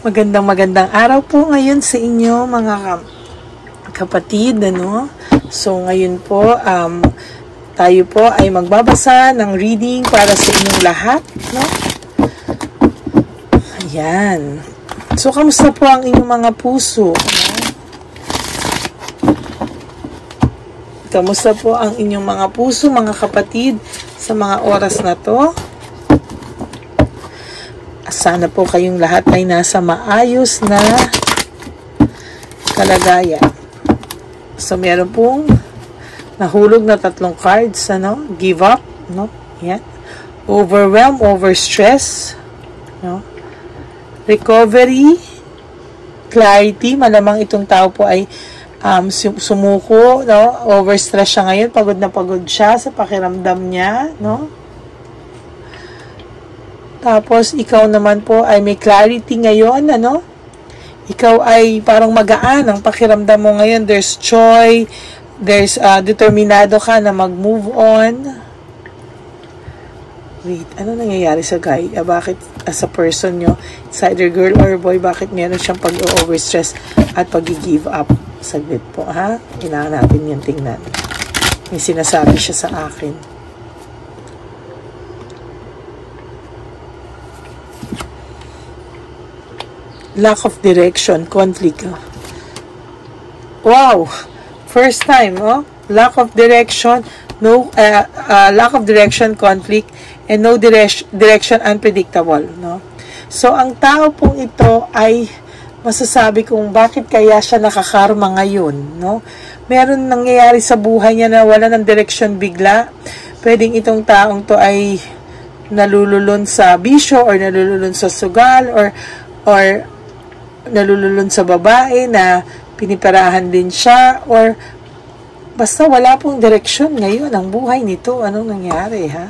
Magandang araw po ngayon sa inyo mga kapatid, ano? So ngayon po tayo po ay magbabasa ng reading para sa inyong lahat, no? Ayan. So kamusta po ang inyong mga puso? No? Kamusta po ang inyong mga puso, mga kapatid, sa mga oras na to? Sana po kayong lahat ay nasa maayos na kalagayan. So, meron pong nahulog na 3 cards, ano? Give up, no? Yan. Overwhelm, overstress, no? Recovery, clarity. Malamang itong tao po ay sumuko, no? Overstress siya ngayon. Pagod na pagod siya sa pakiramdam niya, no? Tapos, ikaw naman po ay may clarity ngayon, ano? Ikaw ay parang magaan ang pakiramdam mo ngayon. There's joy, there's determinado ka na mag-move on. Wait, ano nangyayari sa guy? Bakit as a person nyo, it's either girl or boy, bakit meron siyang pag-overstress at pag-give up? Saglit po, ha? Kailangan natin yung tingnan. May sinasabi siya sa akin. Lack of direction, conflict. Wow! First time, oh? Lack of direction, lack of direction, conflict, and no direction, unpredictable, no? So, ang tao pong ito ay masasabi kung bakit kaya siya nakakarma ngayon, no? Meron nangyayari sa buhay niya na wala ng direksyon bigla. Pwedeng itong taong to ay nalululun sa bisyo or nalululun sa sugal or nalululun sa babae na piniperahan din siya or basta wala pong direksyon ngayon ang buhay nito. Anong nangyari, ha?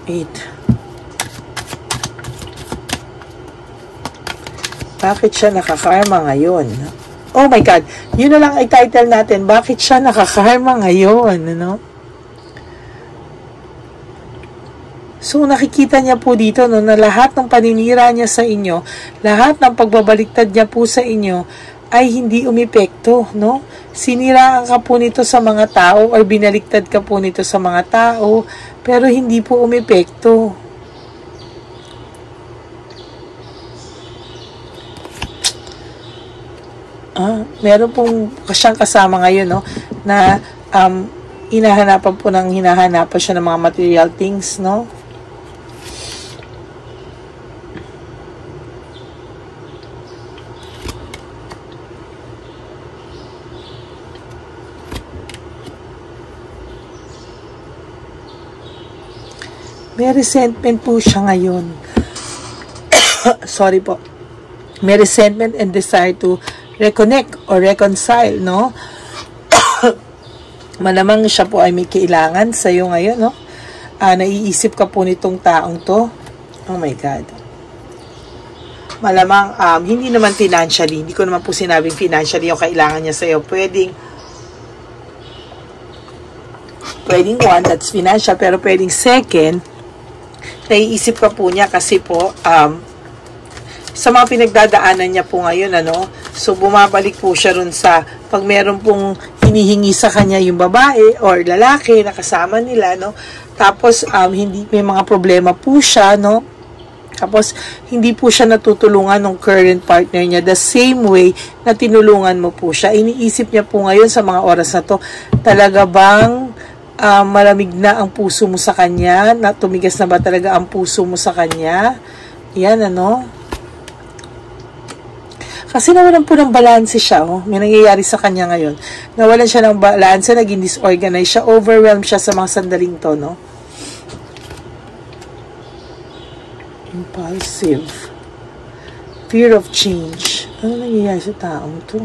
8. Bakit siya nakakarma ngayon? Oh my God! Yun na lang ay title natin. Bakit siya nakakarma ngayon? Ano? So, nakikita niya po dito, no, na lahat ng paninira niya sa inyo, lahat ng pagbabaliktad niya po sa inyo, ay hindi umepekto, no? Siniraan ka po nito sa mga tao, or binaliktad ka po nito sa mga tao, pero hindi po umepekto. Meron pong siyang kasama ngayon, no, na hinahanapan siya ng mga material things, no? May resentment po siya ngayon. Sorry po. May resentment and desire to reconnect or reconcile, no? Malamang siya po ay may kailangan sa iyo ngayon, no? Naiisip ka po nitong taong to. Oh my God. Malamang, hindi naman financially. Hindi ko naman po sinabing financially yung kailangan niya sa iyo. Pwedeng one, that's financial, pero pwedeng second, naiisip ka po niya kasi po, sa mga pinagdadaanan niya po ngayon, ano, so bumabalik po siya ron sa, pag meron pong hinihingi sa kanya yung babae or lalaki na kasama nila, no, tapos, hindi, may mga problema po siya, no, tapos, hindi po siya natutulungan ng current partner niya the same way na tinulungan mo po siya. Iniisip niya po ngayon sa mga oras na to, talaga bang malamig na ang puso mo sa kanya, na tumigas na ba talaga ang puso mo sa kanya? Yan, ano? Kasi nawalan po ng balanse siya, oh. May nangyayari sa kanya ngayon. Nawalan siya ng balanse, naging disorganized siya, overwhelmed siya sa mga sandaling to, no? Impulsive. Fear of change. Ano nangyayari sa taong to?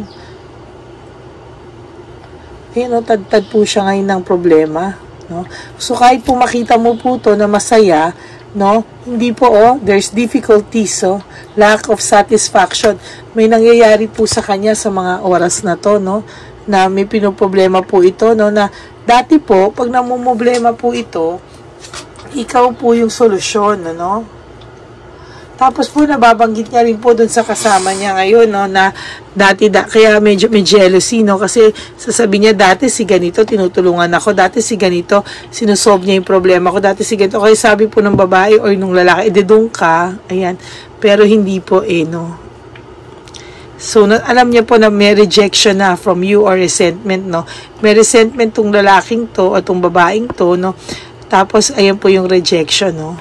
No, tad-tad po siya ngayon ng problema, no? So, kahit po makita mo po to na masaya, no? Hindi po, there's difficulties, lack of satisfaction. May nangyayari po sa kanya sa mga oras na to, no? Na may pinoproblema po ito, no? Na dati po, pag namumblema po ito, ikaw po yung solusyon, ano? Tapos po nababanggit niya rin po doon sa kasama niya ngayon, no, na kaya medyo may jealousy, no, kasi sasabihin niya, dati si ganito tinutulungan ako, dati si ganito sinusolve niya yung problema ko, dati si ganito. Kaya sabi po ng babae or nung lalaki, doon ka, ayan, pero hindi po no. So, alam niya po na may rejection na from you or resentment, no. May resentment tong lalaking to o tong babaeng to, no. Tapos, ayan po yung rejection, no.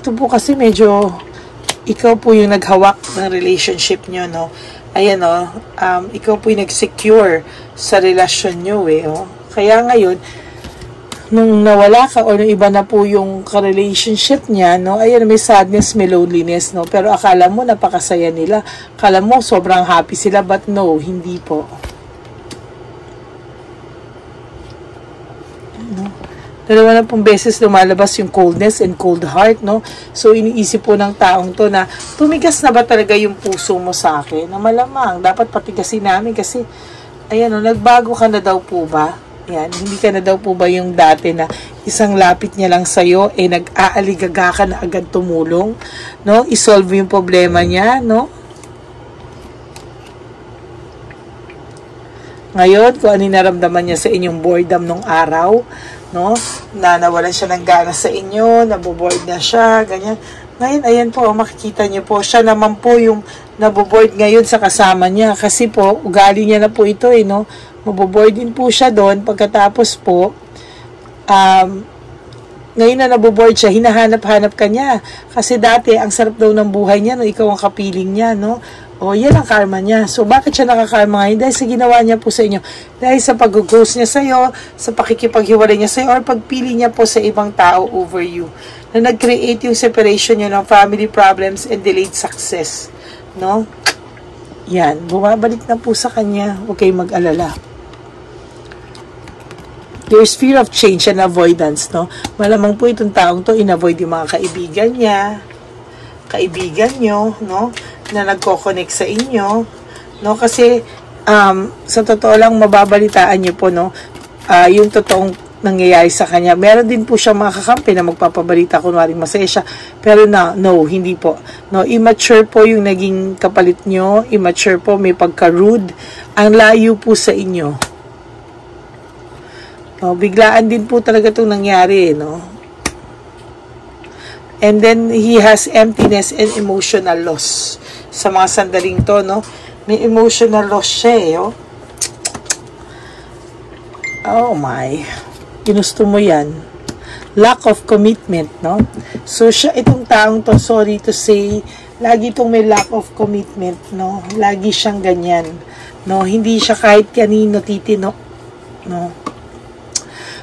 Ito po kasi medyo ikaw po yung naghawak ng relationship nyo, no? Ayan, no? Ikaw po yung nag-secure sa relasyon nyo, oh. Kaya ngayon, nung nawala ka o nung iba na po yung ka-relationship niya, no? Ayan, may sadness, may loneliness, no? Pero akala mo napakasaya nila. Akala mo sobrang happy sila, but no, hindi po. Dalawa na pong beses lumalabas yung coldness and cold heart, no? So, iniisip po ng taong to na, tumigas na ba talaga yung puso mo sa akin? Na malamang, dapat patigasin namin kasi, ayan, no, nagbago ka na daw po ba? Yan, hindi ka na daw po ba yung dati na isang lapit niya lang sa'yo, nag-aaligaga ka na agad tumulong, no? Isolve yung problema niya, no? Ngayon, kung ano yung naramdaman niya sa inyong boredom nung araw, no, na nawalan siya ng gana sa inyo, naboboard na siya, ganyan. Ngayon, ayan po, makikita niyo po, siya naman po yung naboboard ngayon sa kasama niya, kasi po, ugali niya na po ito, no, maboboard din po siya doon, pagkatapos po, ngayon na naboboard siya, hinahanap-hanap ka niya, kasi dati, ang sarap daw ng buhay niya, no, ikaw ang kapiling niya, no, o, yan ang karma niya. So, bakit siya nakakarma ngayon? Dahil sa ginawa niya po sa inyo. Dahil sa pag-ghost niya sa'yo, sa pakikipaghiwalay niya sa'yo, or pagpili niya po sa ibang tao over you. Na nag-create yung separation niyo ng family problems and delayed success. No? Yan. Bumabalik na po sa kanya. Huwag kayong mag-alala. There's fear of change and avoidance, no? Malamang po itong taong to, in-avoid yung mga kaibigan niya, kaibigan nyo, no? Na nagko-connect sa inyo, no? Kasi sa totoo lang mababalitaan niyo po, no, yung totoong nangyayari sa kanya. Meron din po siya mga kakampi na magpapabalita kunwari masaya siya, pero no, hindi po, no. Immature po yung naging kapalit nyo, immature po, may pagka-rude, ang layo po sa inyo, no. Biglaan din po talaga itong nangyari, no. And then, he has emptiness and emotional loss. Sa mga sandaling to, no? May emotional loss siya, oh. Oh my. Ginusto mo yan. Lack of commitment, no? So, siya, itong taong to, sorry to say, lagi itong may lack of commitment, no? Lagi siyang ganyan, no? Hindi siya kahit kanino titino, no?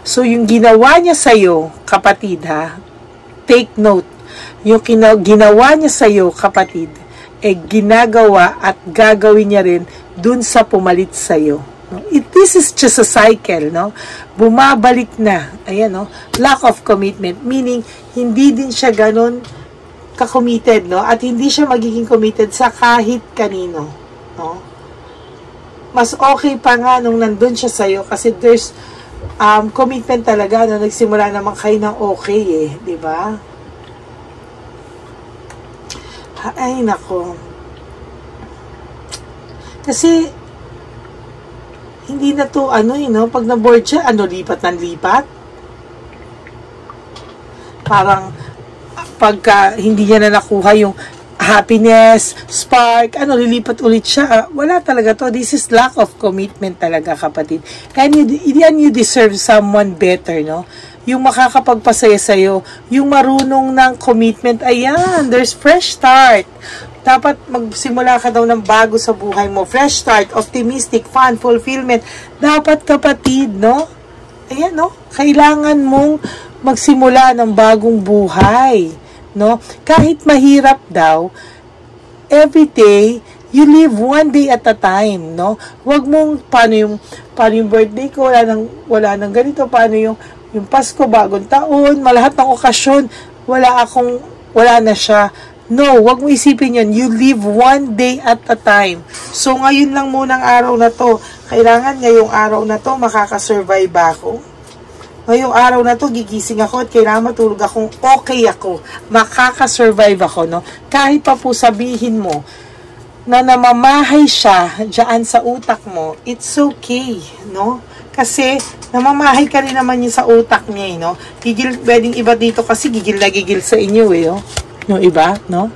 So, yung ginawa niya sa'yo, kapatid, ha? Take note, yung ginawa niya sa'yo, kapatid, ginagawa at gagawin niya rin dun sa pumalit sa'yo. No? This is just a cycle, no? Bumabalik na. Ayan, no? Lack of commitment, meaning, hindi din siya ganun ka-committed, no? At hindi siya magiging committed sa kahit kanino, no? Mas okay pa nga nung nandun siya sa'yo kasi there's commitment talaga, no? Nagsimula naman kayo ng okay, di ba? Ay, nako. Kasi, hindi na to, no? Pag na-board siya, lipat ng lipat? Parang, pagka hindi niya na nakuha yung happiness, spark, lilipat ulit siya. Wala talaga to. This is lack of commitment talaga, kapatid. And you deserve someone better, no? Yung makakapagpasaya sa'yo, yung marunong ng commitment, ayan, there's fresh start. Dapat magsimula ka daw ng bago sa buhay mo. Fresh start, optimistic, fun, fulfillment. Dapat, kapatid, no? Ayan, no? Kailangan mong magsimula ng bagong buhay, no? Kahit mahirap daw, every day, you live one day at a time, no? Huwag mong, paano yung birthday ko, wala nang ganito, paano yung Pasko, bagong taon, malahat ng okasyon, wala na siya. No, wag mo isipin yun. You live one day at a time. So, ngayon lang munang araw na to. Kailangan ngayong araw na to, makakasurvive ako. Ngayong araw na to, gigising ako at kailangan matulog akong okay ako. Makakasurvive ako, no? Kahit pa po sabihin mo na namamahay siya dyan sa utak mo, it's okay, no? Kasi, namamahay ka rin naman yun sa utak niya, no? Gigil, pwedeng iba dito kasi gigil na gigil sa inyo, no? Yung iba, no?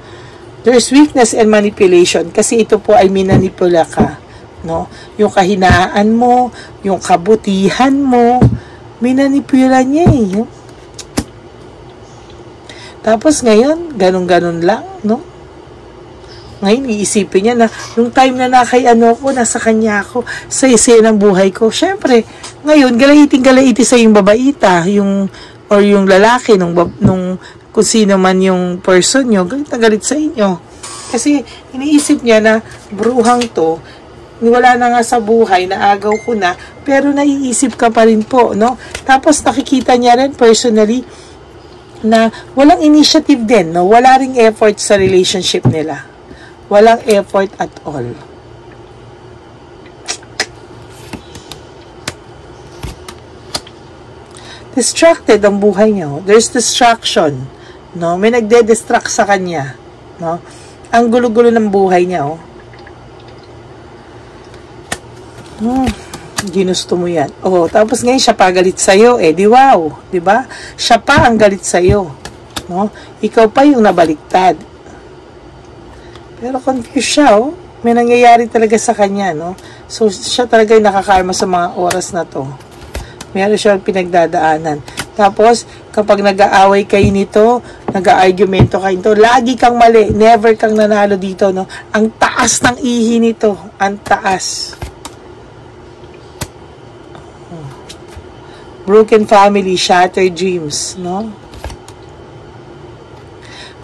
There's weakness and manipulation kasi ito po ay minanipula ka, no? Yung kahinaan mo, yung kabutihan mo, minanipula niya, no? Tapos ngayon, ganun-ganun lang, no? Ngayon, iisipin niya na, yung time na nasa kanya ako, sa ng buhay ko. Siyempre, ngayon, galaiting-galaiti sa yung babaita, or yung lalaki, nung kung sino man yung person nyo, galit na galit sa inyo. Kasi, iniisip niya na, bruhang to, wala na nga sa buhay, naagaw ko na, pero naiisip ka pa rin po, no? Tapos, nakikita niya rin, personally, na walang initiative din, no? Wala ring effort sa relationship nila. Walang effort at all. Distracted ang buhay niya. There's distraction. No? May nagde-distract sa kanya. No? Ang gulo-gulo ng buhay niya. Ginusto mo yan. Tapos ngayon siya pa galit sa'yo. Di wow. Diba? Siya pa ang galit sa'yo. No? Ikaw pa yung nabaliktad. Pero confused siya, May nangyayari talaga sa kanya, no? So, siya talaga yung nakakarma sa mga oras na to. Meron siyang pinagdadaanan. Tapos, kapag nag-aaway kayo nito, nag-argumento kayo nito, lagi kang mali, never kang nanalo dito, no? Ang taas ng ihi nito, ang taas. Broken family, shattered dreams, no?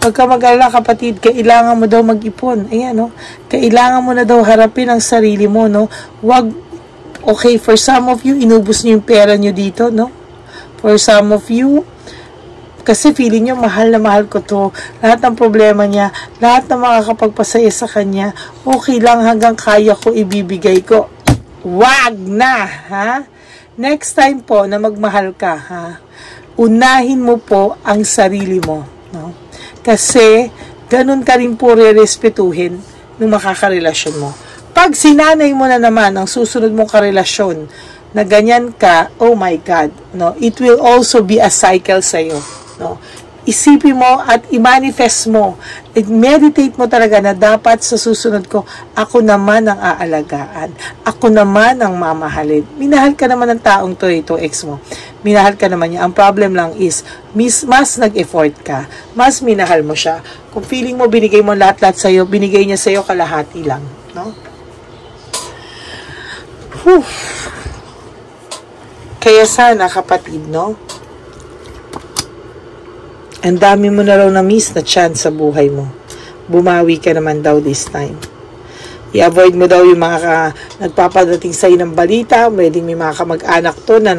Pagka mag-alala, kapatid, kailangan mo daw mag-ipon. Ayan, no? Kailangan mo na daw harapin ang sarili mo, no? Okay, for some of you, inubos niyo yung pera niyo dito, no? For some of you, kasi feeling niyo, mahal na mahal ko to. Lahat ng problema niya, lahat na makakapagpasaya sa kanya, okay lang hanggang kaya ko, ibibigay ko. Wag na, ha? Next time po na magmahal ka, ha? Unahin mo po ang sarili mo, no? Kasi, ganun ka rin po re-respetuhin ng makakarelasyon mo. Pag sinanay mo na naman ang susunod mong karelasyon na ganyan ka, oh my God, no? It will also be a cycle sa'yo, no? Isipin mo at i-manifest mo, meditate mo talaga na dapat sa susunod ko, ako naman ang aalagaan. Ako naman ang mamahalin. Minahal ka naman ng taong to, ito ex mo. Minahal ka naman niya. Ang problem lang is, mas nag-effort ka. Mas minahal mo siya. Kung feeling mo, binigay mo lahat-lahat sa'yo, binigay niya sa'yo kalahati lang. No? Whew. Kaya sana, kapatid, no? Ang dami mo na raw na-miss na chance sa buhay mo. Bumawi ka naman daw this time. I-avoid mo daw yung mga nagpapadating sa'yo ng balita. Pwedeng may mga kamag-anak to na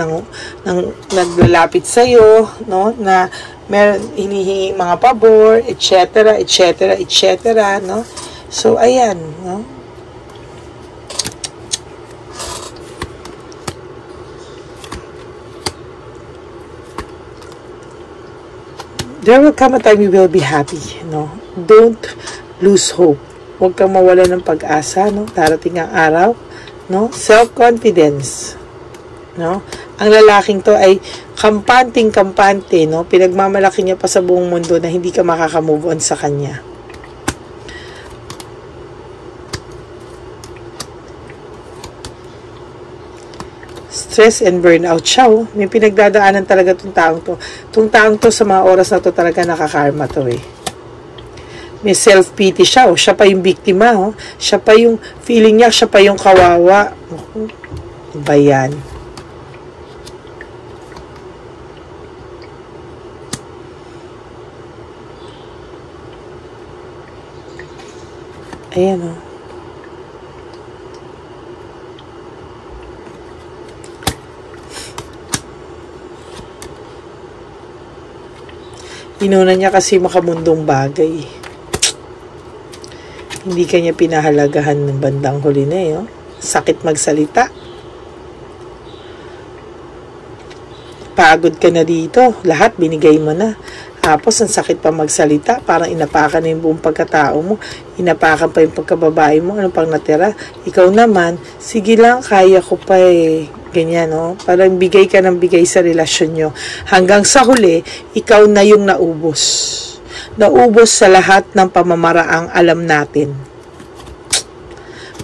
naglalapit sa'yo, no? Na meron hinihingi mga pabor, etc., etc., etc., no? So, ayan, no? There will come a time you will be happy, no? Don't lose hope. Huwag kang mawala ng pag-asa, no? Darating ang araw, no? Self-confidence, no? Ang lalaking to ay kampante, no? Pinagmamalaki niya pa sa buong mundo na hindi ka makaka-move on sa kanya. Stress and burnout siya, May pinagdadaanan talaga itong taong to. Itong taong to sa mga oras na to talaga nakakarma to, May self-pity siya, Siya pa yung biktima, Siya pa yung feeling niya, siya pa yung kawawa. Bayan. Ayan, Inuna niya kasi makamundong bagay. Hindi ka niya pinahalagahan ng bandang huli na eh. Oh. Sakit magsalita. Pagod ka na dito. Lahat binigay mo na. Tapos, ang sakit pa magsalita. Parang inapakan na yung buong pagkatao mo. Inapakan pa yung pagkababae mo. Ano pang natira? Ikaw naman, sige lang, kaya ko pa eh. Ganyan, no? Parang bigay ka ng bigay sa relasyon nyo. Hanggang sa huli, ikaw na yung naubos. Naubos sa lahat ng pamamaraang alam natin.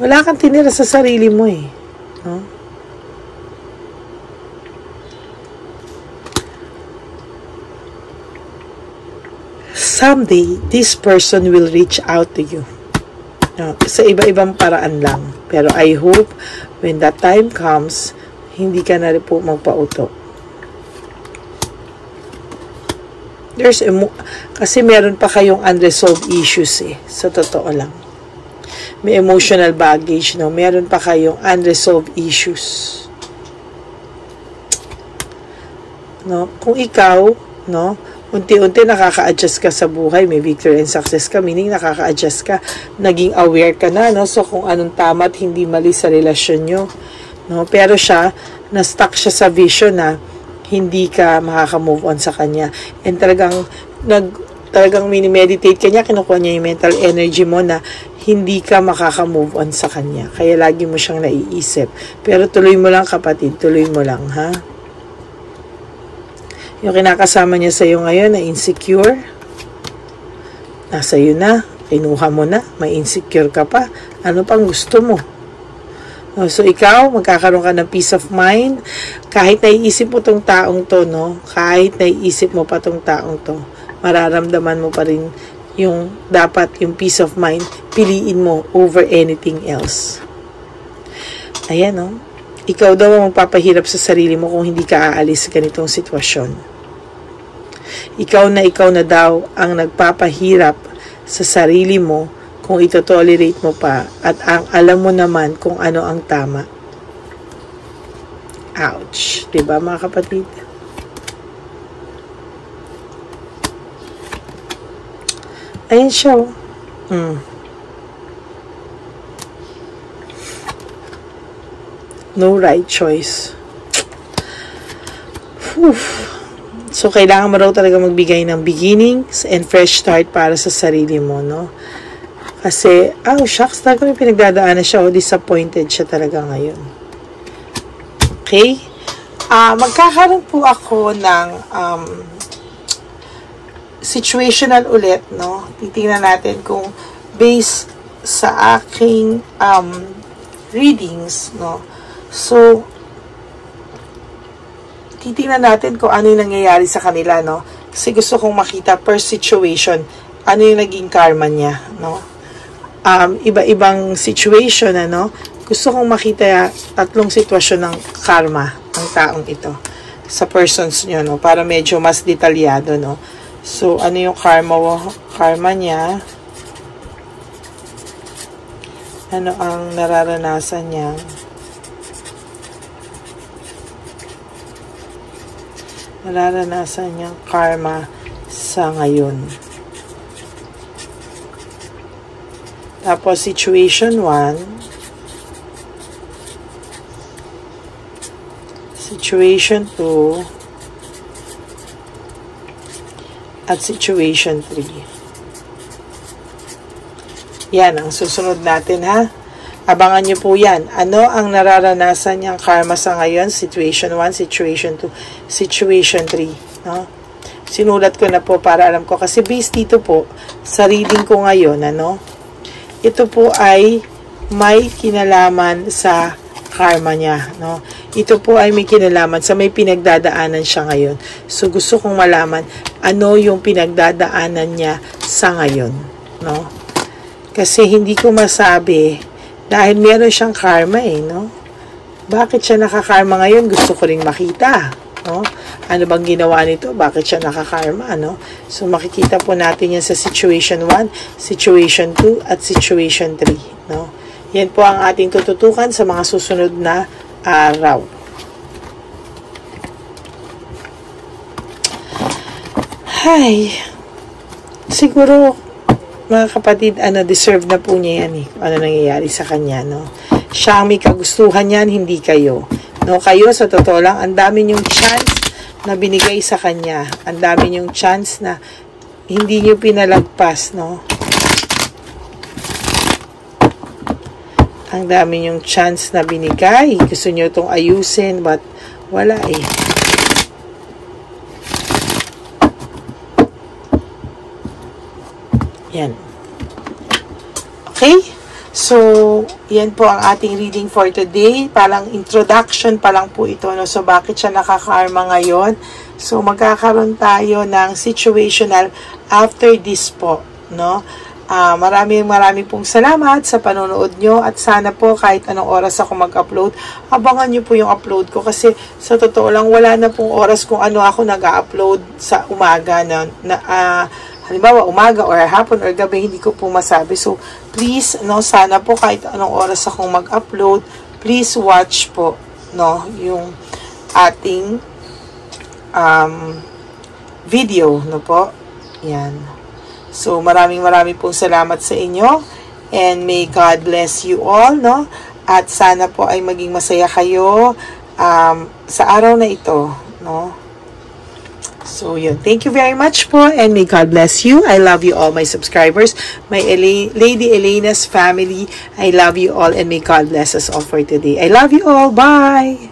Wala kang tinira sa sarili mo eh. No? Someday, this person will reach out to you. No? Sa iba-ibang paraan lang. Pero I hope, when that time comes, hindi ka na rin po magpauto. Kasi meron pa kayong unresolved issues eh. Sa totoo lang. May emotional baggage, no? Meron pa kayong unresolved issues. No? Kung ikaw, no? Unti-unti nakaka-adjust ka sa buhay. May victory and success ka. Meaning nakaka-adjust ka. Naging aware ka na, no? So kung anong tama at hindi mali sa relasyon nyo. No? Pero siya, na-stuck siya sa vision na hindi ka makaka-move on sa kanya. And talagang mini-meditate ka niya, kinukuha niya yung mental energy mo na hindi ka makaka-move on sa kanya. Kaya lagi mo siyang naiisip. Pero tuloy mo lang kapatid, tuloy mo lang, ha? Yung kinakasama niya sa'yo ngayon na insecure, nasa iyo na, kinuha mo na, may insecure ka pa, ano pang gusto mo? So, ikaw, magkakaroon ka ng peace of mind. Kahit naiisip mo tong taong to, no? Kahit naiisip mo pa tong taong to, mararamdaman mo pa rin yung dapat, yung peace of mind, piliin mo over anything else. Ayan, no? Ikaw daw ang magpapahirap sa sarili mo kung hindi ka aalis sa ganitong sitwasyon. Ikaw na daw ang nagpapahirap sa sarili mo kung ito-tolerate mo pa at ang alam mo naman kung ano ang tama. Ouch. Diba mga kapatid? Ayan siya. No right choice. Whew. So, kailangan mo raw talaga magbigay ng beginnings and fresh start para sa sarili mo, no? Kasi, shucks, talaga may pinagdadaanan siya, disappointed siya talaga ngayon. Okay? Magkakaroon po ako ng situational ulit, no? Titingnan natin kung based sa aking readings, no? So, titingnan natin kung ano yung nangyayari sa kanila, no? Kasi gusto kong makita per situation, ano yung naging karma niya, no? Iba-ibang situation, ano? Gusto kong makita 3 sitwasyon ng karma ng taong ito sa persons nyo, no? Para medyo mas detalyado, no? So, ano yung karma niya? Ano ang nararanasan niya? Nararanasan niyang karma sa ngayon. Tapos, situation 1. Situation 2. At situation 3. Yan ang susunod natin, ha? Abangan nyo po yan. Ano ang nararanasan niyang karma sa ngayon? Situation 1, situation 2, situation 3. No? Sinulat ko na po para alam ko. Kasi based dito po, sa reading ko ngayon, ano? Ito po ay may kinalaman sa karma niya, no? Ito po ay may kinalaman sa may pinagdadaanan siya ngayon. So, gusto kong malaman ano yung pinagdadaanan niya sa ngayon, no? Kasi hindi ko masabi dahil meron siyang karma eh, no? Bakit siya nakakarma ngayon? Gusto ko ring makita, no? Ano bang ginawa nito? Bakit siya nakakarma, no? So, makikita po natin yan sa situation 1, situation 2, at situation 3, no? Yan po ang ating tututukan sa mga susunod na araw. Siguro, mga kapatid, deserve na po niya yan eh. Ano nangyayari sa kanya, no? Siya ang may kagustuhan yan, hindi kayo. No, kayo, sa totoo lang, ang dami niyong chance na binigay sa kanya. Ang dami niyong chance na hindi niyo pinalagpas, no? Ang dami niyong chance na binigay. Gusto niyo itong ayusin, but wala eh. Yan. Okay? So, yan po ang ating reading for today. Parang introduction pa lang po ito. No? So, bakit siya nakakarma ngayon? So, magkakaroon tayo ng situational after this po. No? Maraming pong salamat sa panonood nyo. At sana po kahit anong oras ako mag-upload, abangan nyo po yung upload ko. Kasi sa totoo lang, wala na pong oras kung ano ako nag-upload sa umaga halimbawa, umaga or hapon or gabi, hindi ko po masabi. So, please, no, sana po kahit anong oras akong mag-upload, please watch po, no, yung ating video, no po. Yan. So, maraming pong salamat sa inyo. And may God bless you all, no. At sana po ay maging masaya kayo sa araw na ito, no. So, yun. Thank you very much po and may God bless you. I love you all, my subscribers. My Lady Elena's family, I love you all and may God bless us all for today. I love you all. Bye!